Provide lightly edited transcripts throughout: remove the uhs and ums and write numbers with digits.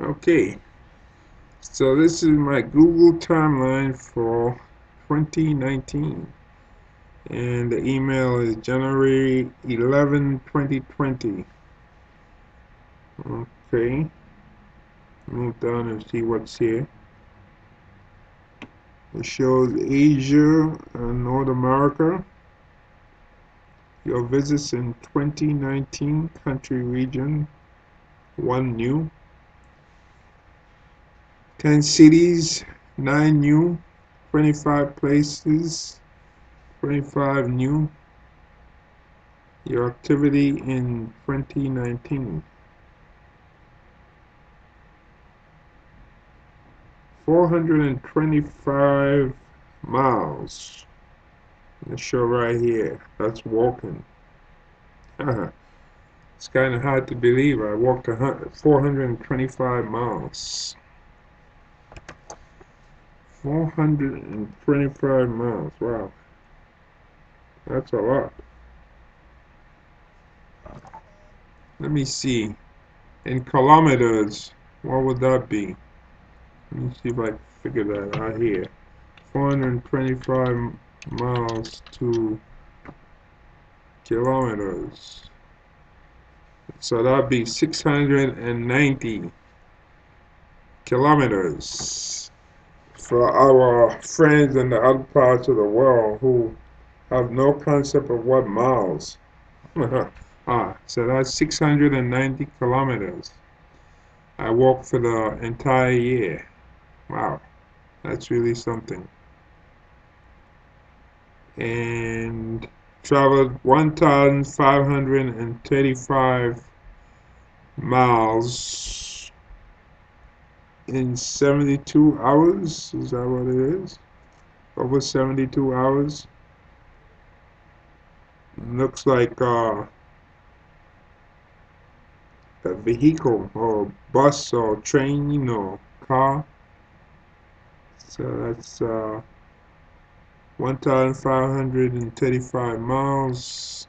Okay, so this is my Google timeline for 2019, and the email is January 11, 2020. Okay, move down and see what's here. It shows Asia and North America. Your visits in 2019, country, region, 1 new. 10 cities, 9 new. 25 places, 25 new. Your activity in 2019. 425 miles. Let's show right here. That's walking. It's kind of hard to believe. I walked 425 miles. 425 miles. Wow. That's a lot. Let me see. In kilometers, what would that be? Let me see if I can figure that out here. 425 miles to kilometers. So that'd be 690 kilometers for our friends in the other parts of the world who have no concept of what miles. So that's 690 kilometers. I walked for the entire year. Wow, that's really something. And traveled 1,535 miles in 72 hours. Is that what it is? Over 72 hours. Looks like a vehicle or bus or train or car. So that's 1,535 miles.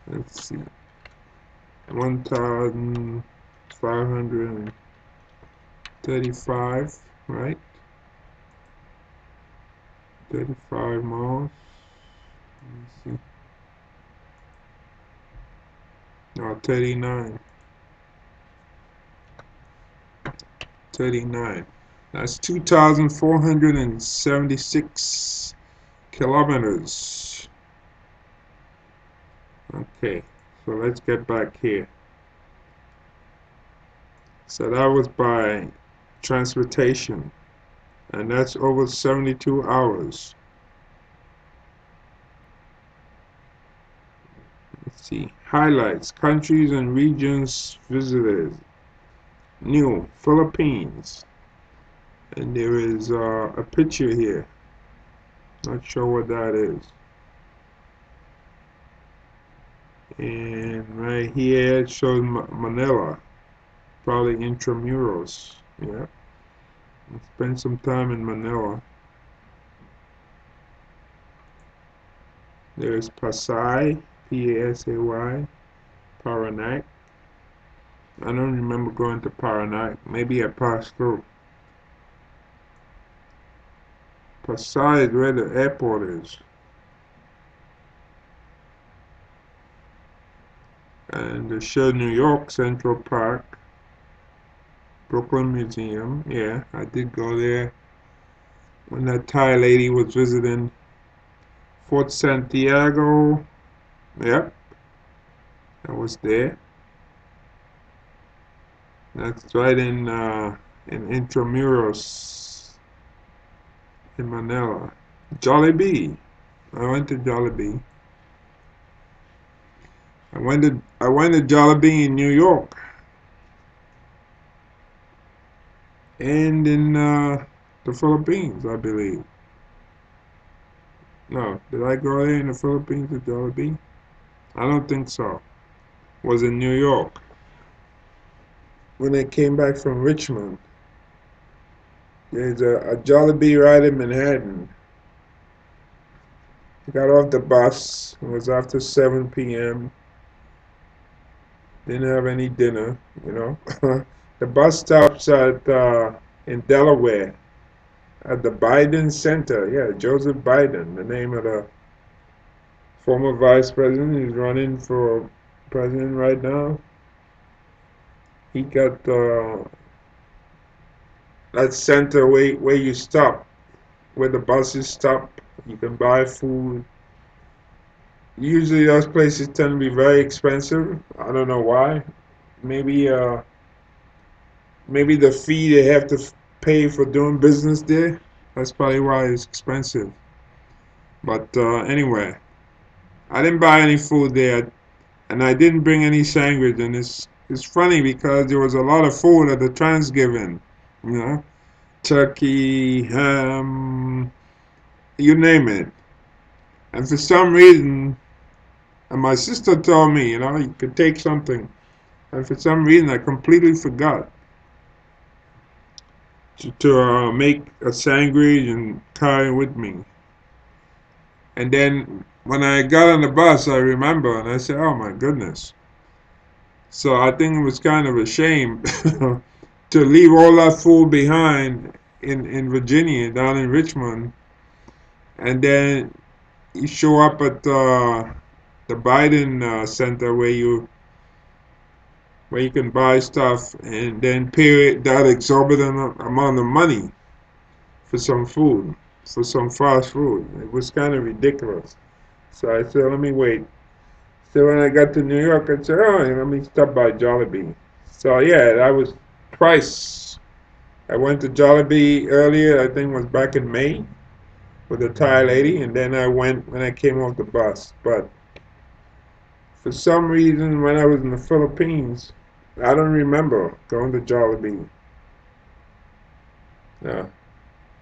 Let's see. 1,535, right? 35 miles. Let me see. No, 39. 39. That's 2,476 kilometers. Okay, so let's get back here. So that was by transportation, and that's over 72 hours. Let's see. Highlights, countries and regions visited. New, Philippines. And there is a picture here. Not sure what that is. And right here it shows Manila. Probably intramurals. Yeah. Spend some time in Manila. There's Pasay, Pasay, Paranak. I don't remember going to Paranak. Maybe I passed through. Pasay is where the airport is. And they show New York, Central Park, Brooklyn Museum. Yeah, I did go there when that Thai lady was visiting Fort Santiago. Yep, I was there. That's right in Intramuros in Manila. Jollibee. I went to Jollibee. I went to Jollibee in New York and in the Philippines, I believe. No, did I go there in the Philippines to Jollibee? I don't think so. Was in New York when I came back from Richmond. There's a Jollibee right in Manhattan. I got off the bus. It was after 7 p.m. Didn't have any dinner, you know. The bus stops at in Delaware at the Biden Center. Yeah, Joseph Biden, the name of the former vice president. He's running for president right now. He got that center where you stop, where the buses stop. You can buy food. Usually those places tend to be very expensive. I don't know why. Maybe maybe the fee they have to pay for doing business there. That's probably why it's expensive. But anyway, I didn't buy any food there, and I didn't bring any sandwich. And it's funny because there was a lot of food at the Thanksgiving, you know, turkey, ham, you name it. And for some reason, and my sister told me, you could take something. And for some reason, I completely forgot to make a sandwich and carry it with me. And then when I got on the bus, I remember, and I said, "Oh my goodness!" So I think it was kind of a shame to leave all that food behind in Virginia, down in Richmond, and then you show up at the Biden Center where you can buy stuff and then pay that exorbitant amount of money for some food, for some fast food. It was kind of ridiculous. So I said, let me wait. So when I got to New York, I said, oh, let me stop by Jollibee. So yeah, that was twice. I went to Jollibee earlier, I think it was back in May, with a Thai lady, and then I went when I came off the bus. But for some reason, when I was in the Philippines, I don't remember going to Jollibee. Yeah.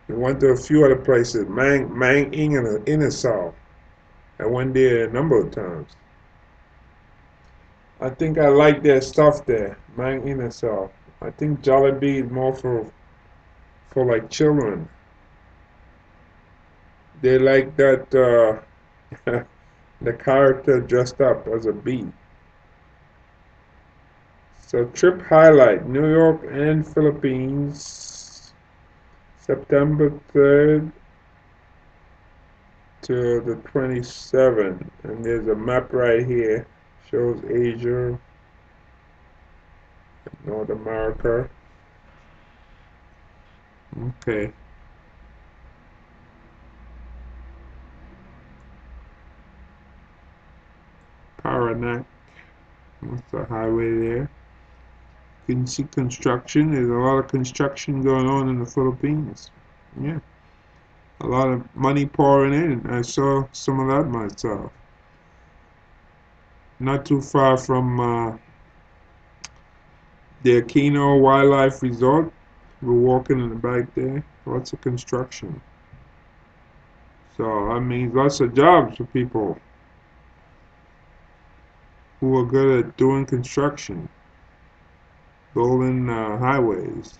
We went to a few other places, Mang Inasal. I went there a number of times. I think I like their stuff there, Mang Inasal. I think Jollibee is more for like children. They like that the character dressed up as a bee. So trip highlight: New York and Philippines, September 3rd to the 27th. And there's a map right here. Shows Asia, North America. Okay. Paranet. That's the highway there. You can see construction. There's a lot of construction going on in the Philippines. Yeah. A lot of money pouring in. I saw some of that myself. Not too far from the Aquino Wildlife Resort. We're walking in the back there. Lots of construction. So that means lots of jobs for people who are good at doing construction, building highways.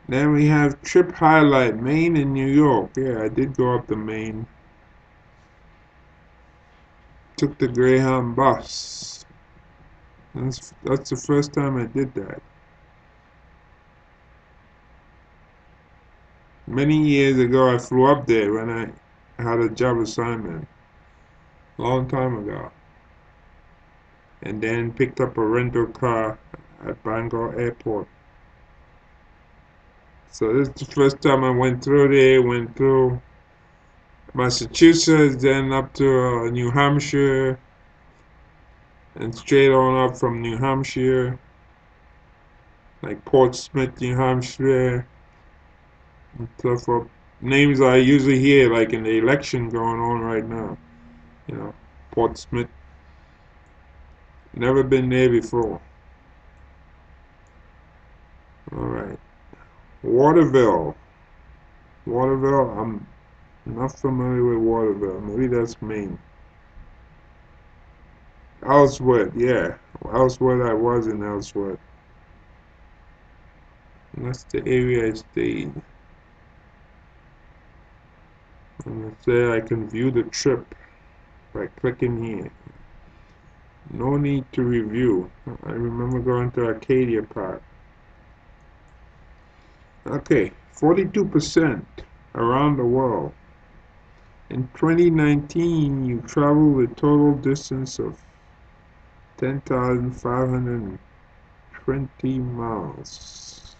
Then we have trip highlight, Maine and New York. Yeah, I did go up to Maine. Took the Greyhound bus. That's the first time I did that. Many years ago, I flew up there when I had a job assignment, a long time ago. And then picked up a rental car at Bangor Airport. So this is the first time I went through there, went through Massachusetts, then up to New Hampshire, and straight on up from New Hampshire, like Portsmouth, New Hampshire, and stuff up. Names I usually hear, like in the election going on right now. Portsmouth. Never been there before. Alright. Waterville. Waterville, I'm not familiar with Waterville. Maybe that's Maine. Ellsworth, yeah. Ellsworth, I was in Ellsworth. And that's the area I stayed. And it's there I can view the trip by clicking here. No need to review. I remember going to Arcadia Park. Okay, 42% around the world. In 2019, you traveled a total distance of 10,520 miles.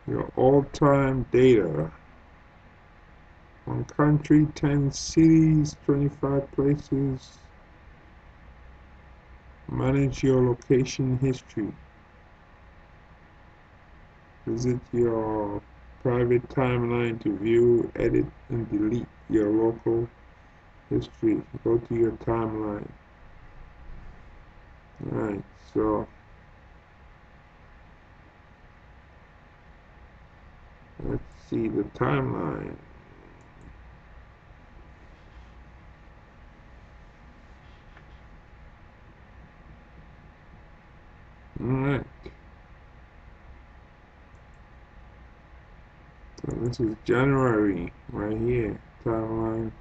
Your all-time data. One country, 10 cities, 25 places. Manage your location history. Visit your private timeline to view, edit, and delete your local history. Go to your timeline. Alright, so let's see the timeline. Alright. So this is January right here. Timeline.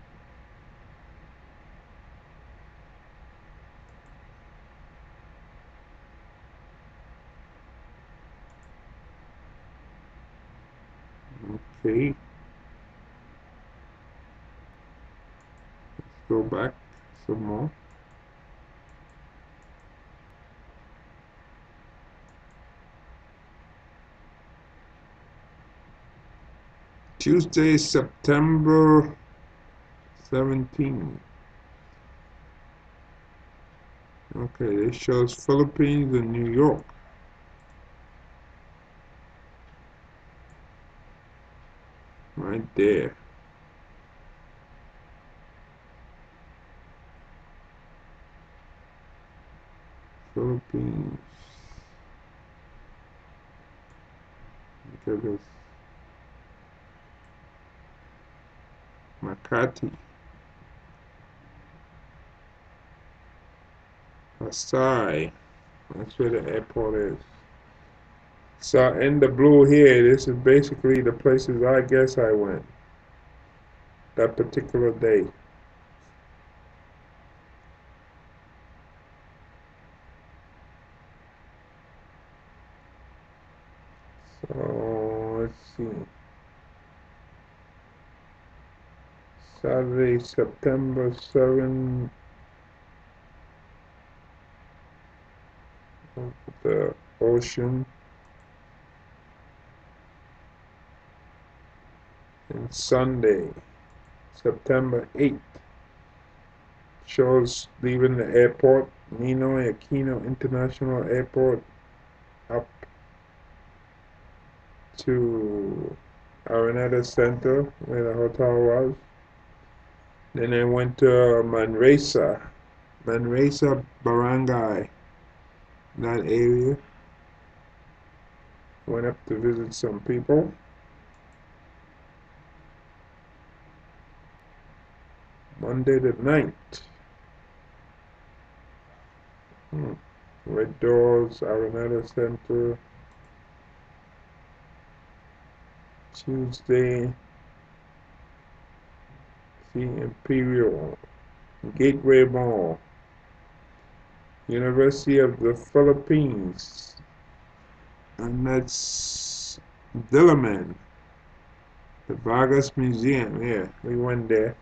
Okay. Let's go back some more. Tuesday, September 17. Okay, this shows Philippines and New York. Right there. Philippines. Look at this. Makati. Pasay. That's where the airport is. So in the blue here, this is basically the places I guess I went that particular day. So let's see. Saturday, September 7th. The ocean. And Sunday, September 8th. Shows leaving the airport, Ninoy Aquino International Airport, up to Araneta Center, where the hotel was. Then I went to Manresa Barangay, that area. Went up to visit some people. Monday the 9th. Red Doors, Araneta Center. Tuesday, see Imperial, Gateway Mall, University of the Philippines, and that's Diliman, the Vargas Museum. Yeah, we went there.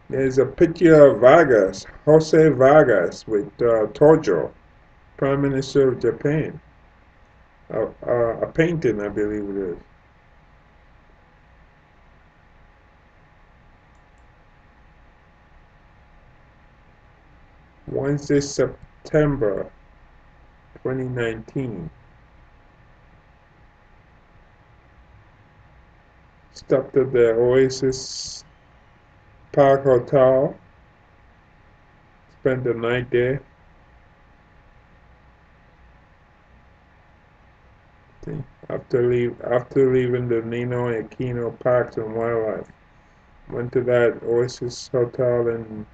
There's a picture of Vargas, Jose Vargas, with Tojo, Prime Minister of Japan. A painting, I believe it is. Wednesday, September 2019. Stopped at the Oasis Park Hotel. Spent the night there. After leaving the Ninoy Aquino Parks and Wildlife, went to that Oasis Hotel in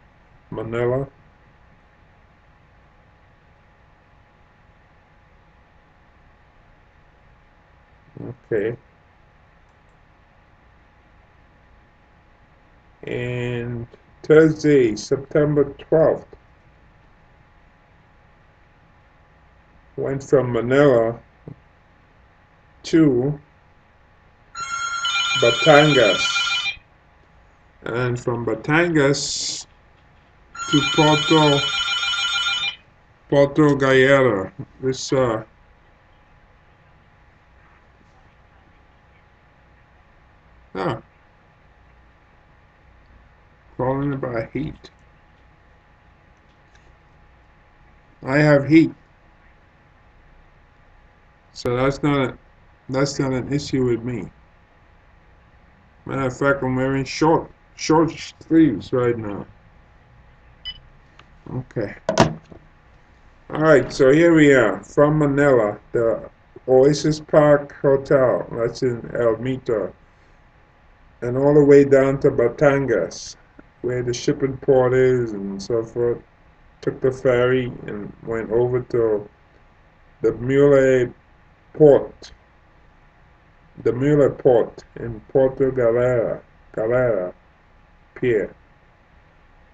Manila. Okay. And Thursday, September 12th, went from Manila to Batangas, and from Batangas to Puerto Galera. This ah, calling about heat. I have heat, so that's not an issue with me. Matter of fact, I'm wearing short sleeves right now. Okay. All right, so here we are from Manila, the Oasis Park Hotel. That's in El Mito, and all the way down to Batangas, where the shipping port is and so forth. Took the ferry and went over to the port, the Mule port in Puerto Galera Pier,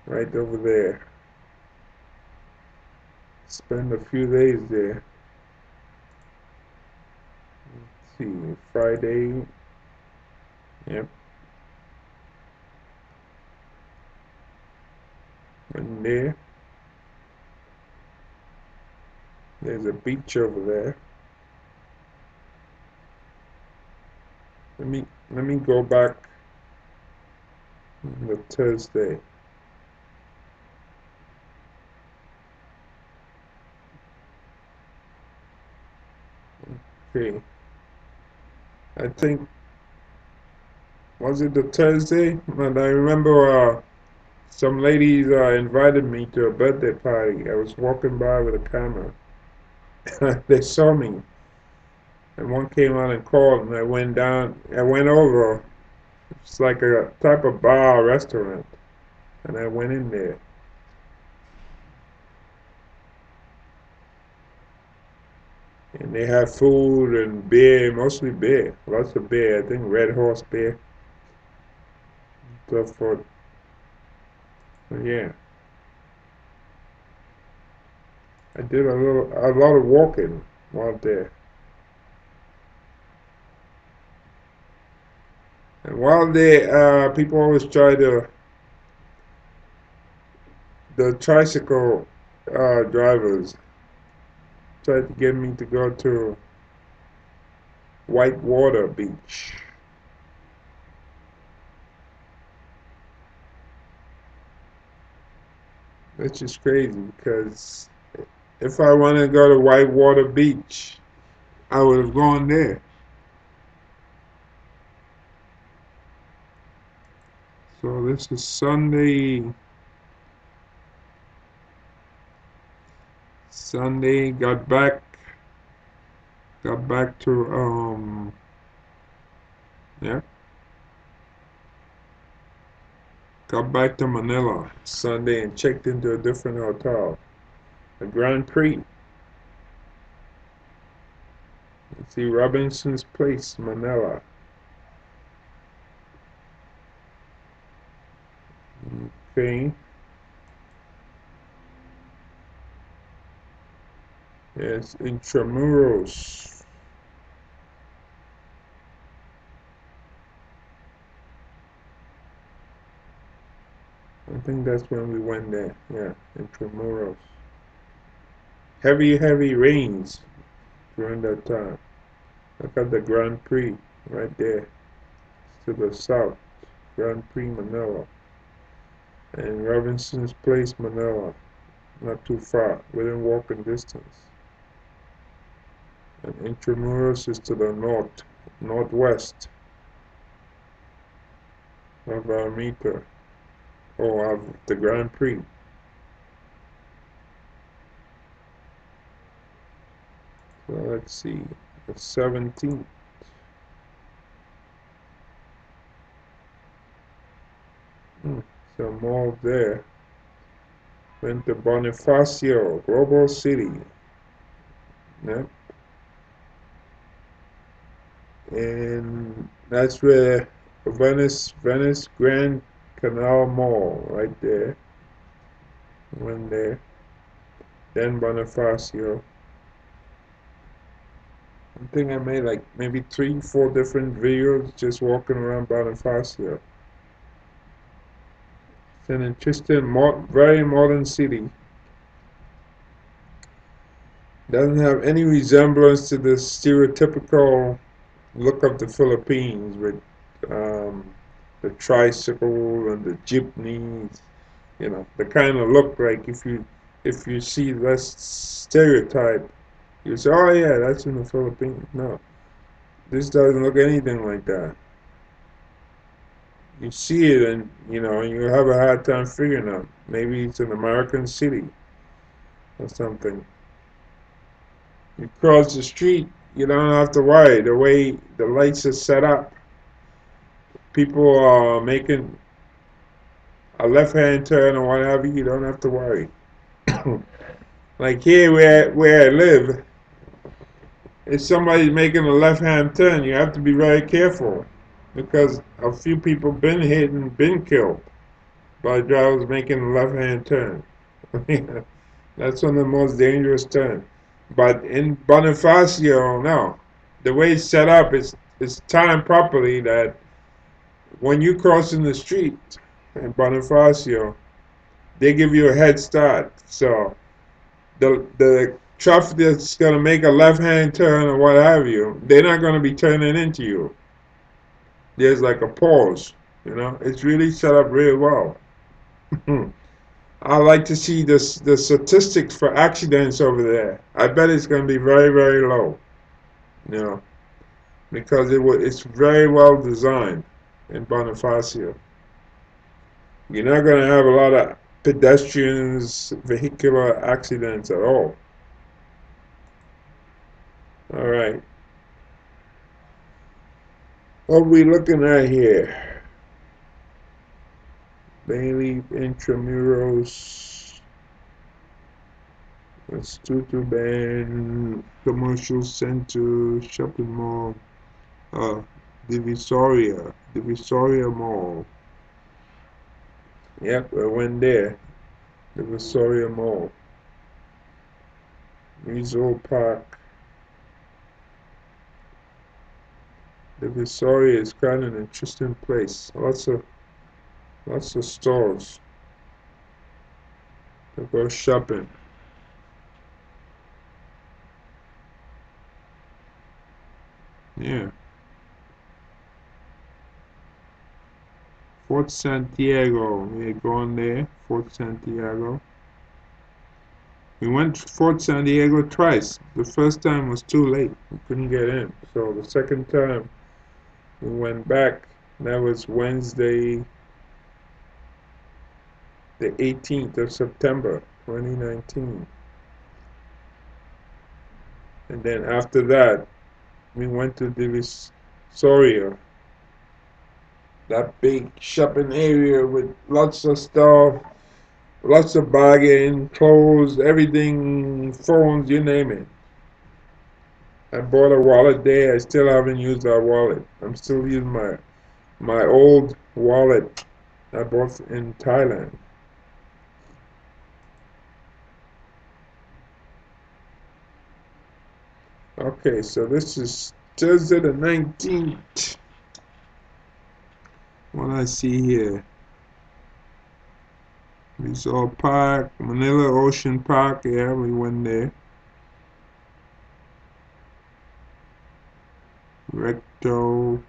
right over there. Spend a few days there. Let's see, Friday, yep, went there. There's a beach over there. Let me go back on the Thursday. Okay, I think was it the Thursday? And I remember some ladies invited me to a birthday party. I was walking by with a camera. They saw me, and one came out and called, and I went down. I went over. It's like a type of bar restaurant, and I went in there. And they had food and beer, mostly beer, lots of beer. I think Red Horse beer, stuff for. Yeah, I did a lot of walking while there. And while there, people always try to the tricycle drivers tried to get me to go to Whitewater Beach, which is crazy because if I want to go to Whitewater Beach, I would have gone there. So this is Sunday. Sunday got back to yeah, got back to Manila Sunday and checked into a different hotel, the Grand Prix. Let's see Robinson's Place, Manila. Okay. Yes, Intramuros. I think that's when we went there. Yeah, Intramuros. Heavy rains during that time. Look at the Grand Prix right there to the south. Grand Prix Manila. And Robinson's Place, Manila. Not too far, within walking distance. And Intramuros is to the northwest of Almita, or of the Grand Prix. So let's see, the 17th. So more there. Went to Bonifacio, Global City. Yep. And that's where Venice Grand Canal Mall right there. Went there. Then Bonifacio. I think I made like maybe 3, 4 different videos just walking around Bonifacio. It's an interesting, very modern city. Doesn't have any resemblance to the stereotypical look of the Philippines with um, the tricycle and the jeepneys. You know, the kind of look like if you see this stereotype, you say, "Oh yeah, that's in the Philippines." No, this doesn't look anything like that. You see it, and you have a hard time figuring out. Maybe it's an American city or something. You cross the street, you don't have to worry. The way the lights are set up, people are making a left-hand turn or whatever. You don't have to worry. Like here, where I live, if somebody's making a left-hand turn, you have to be very careful because a few people been hit and been killed by drivers making a left-hand turn. That's one of the most dangerous turns. But in Bonifacio, no. The way it's set up is timed properly that when you cross in the street in Bonifacio, they give you a head start. So the traffic that's gonna make a left hand turn or what have you, they're not gonna be turning into you. There's like a pause, It's really set up really well. I like to see the statistics for accidents over there. I bet it's gonna be very, very low, you know, because it's very well designed in Bonifacio. You're not gonna have a lot of pedestrians, vehicular accidents at all. All right. What are we looking at here? Bailey Intramuros, Studio Band, Commercial Center, Shopping Mall, Divisoria Mall. Yep, I went there. Divisoria Mall. Resort Park. Divisoria is kind of an interesting place. Lots of stores to go shopping. Yeah. Fort Santiago. We're going there. Fort Santiago. We went to Fort Santiago twice. The first time was too late. We couldn't get in. So the second time we went back. That was Wednesday, the 18th of September, 2019. And then after that, we went to Divisoria, that big shopping area with lots of stuff, lots of bargain, clothes, everything, phones, you name it. I bought a wallet there. I still haven't used that wallet. I'm still using my old wallet I bought in Thailand. Okay, so this is Thursday the 19th. What I see here? Resort Park, Manila Ocean Park. Yeah, we went there. Recto.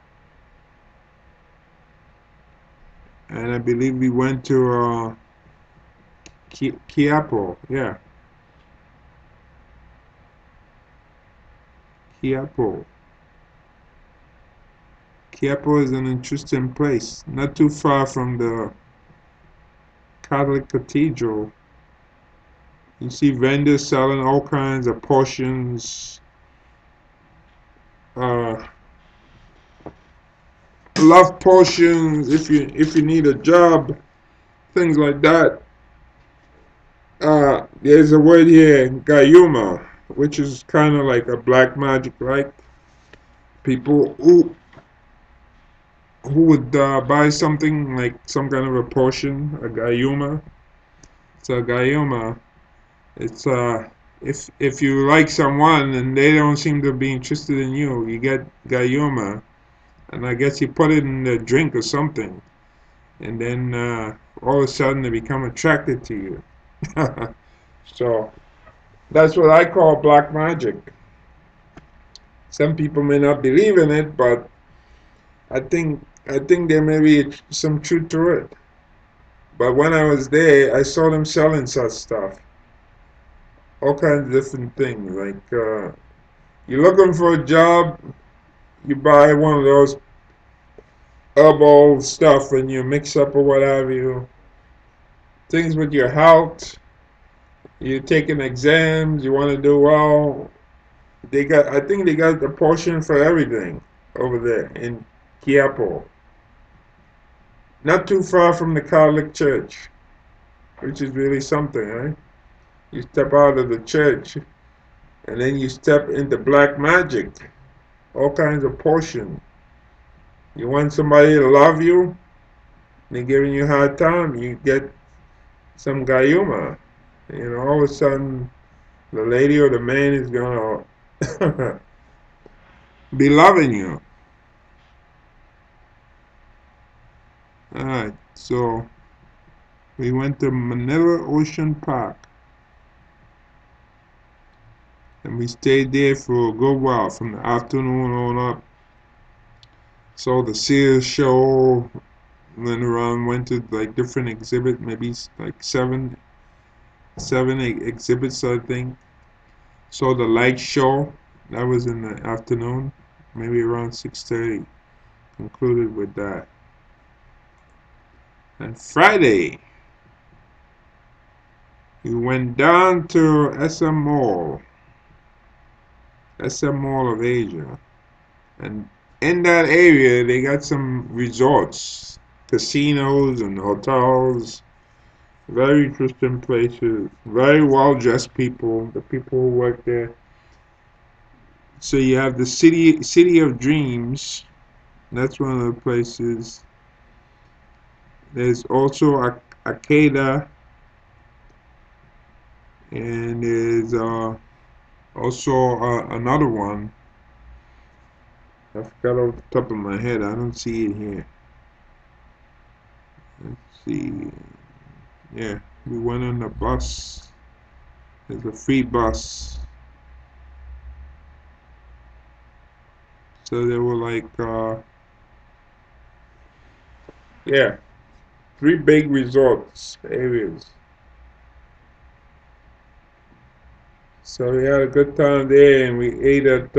And I believe we went to Quiapo. Yeah, Quiapo. Quiapo is an interesting place. Not too far from the Catholic Cathedral. You see vendors selling all kinds of potions, uh, love potions if you need a job, things like that. There's a word here, Gayuma, which is kind of like a black magic, right? People who would buy something like some kind of a potion, a gayuma. It's a gayuma. It's if you like someone and they don't seem to be interested in you, you get gayuma, and I guess you put it in the drink or something, and then all of a sudden they become attracted to you. So that's what I call black magic. Some people may not believe in it, but I think there may be some truth to it. But when I was there, I saw them selling such stuff, all kinds of different things. Like you're looking for a job, you buy one of those herbal stuff and you mix up or what have you. Things with your health, you're taking exams, you want to do well. I think they got a portion for everything over there in Quiapo. Not too far from the Catholic Church, which is really something, right? You step out of the church and then you step into black magic, all kinds of potion. You want somebody to love you, they're giving you a hard time, you get some gayuma. All of a sudden, the lady or the man is gonna be loving you. Alright, so we went to Manila Ocean Park and we stayed there for a good while from the afternoon on up. Saw the Sears show, went around, went to like different exhibits, maybe like seven exhibits I think. Saw the light show, that was in the afternoon, maybe around 6:30. Concluded with that. And Friday, we went down to SM Mall of Asia. And in that area, they got some resorts, casinos and hotels, very interesting places, very well-dressed people, the people who work there. So you have the City of Dreams, that's one of the places. There's also Akeda, and there's also another one. I forgot off the top of my head. I don't see it here. Let's see. Yeah, we went on the bus. There's a free bus. So there were like, yeah, three big resorts areas. So we had a good time there, and we ate at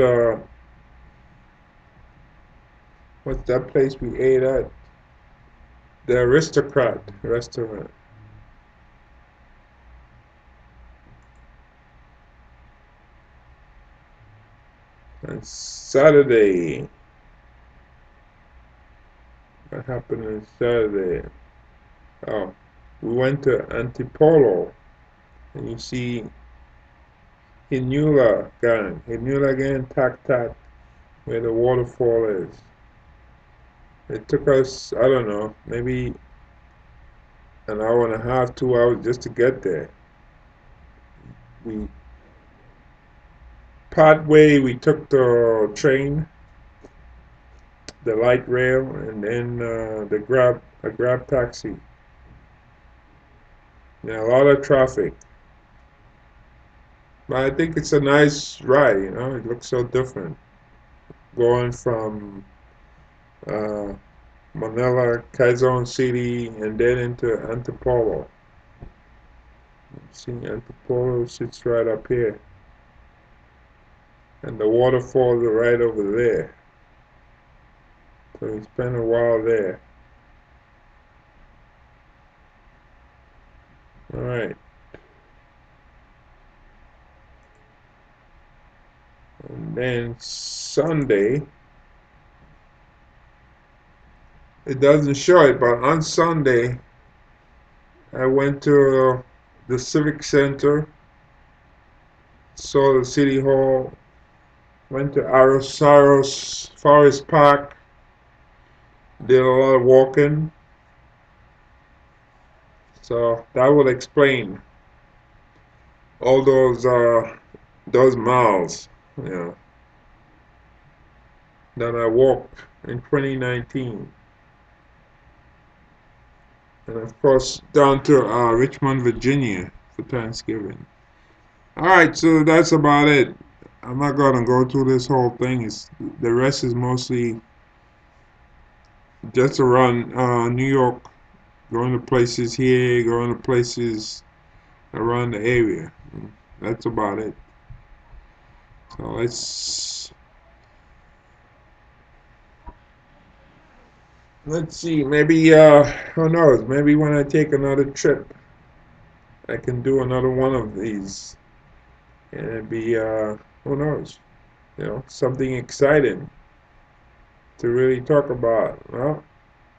what's that place we ate at? The Aristocrat restaurant. And Saturday, what happened on Saturday? Oh, we went to Antipolo, and you see Hinula Gang, Tak Tak, where the waterfall is. It took us, I don't know, maybe an hour and a half, 2 hours just to get there. We Part way we took the train, the light rail, and then a grab taxi. Yeah, a lot of traffic, but I think it's a nice ride. It looks so different going from uh, Manila, Quezon City, and then into Antipolo. See, Antipolo sits right up here, and the waterfalls are right over there. So we spent a while there. All right. And then Sunday, it doesn't show it, but on Sunday, I went to the Civic Center, saw the City Hall, went to Arosaros Forest Park, did a lot of walking, so that would explain all those miles, you know, that I walked in 2019, and of course down to Richmond, Virginia for Thanksgiving. All right, so that's about it. I'm not gonna go through this whole thing. The rest is mostly just around New York, going to places here, going to places around the area. That's about it. So let's see. Maybe who knows? Maybe when I take another trip, I can do another one of these, and it'd be who knows? Something exciting to really talk about. Well,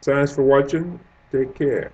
thanks for watching. Take care.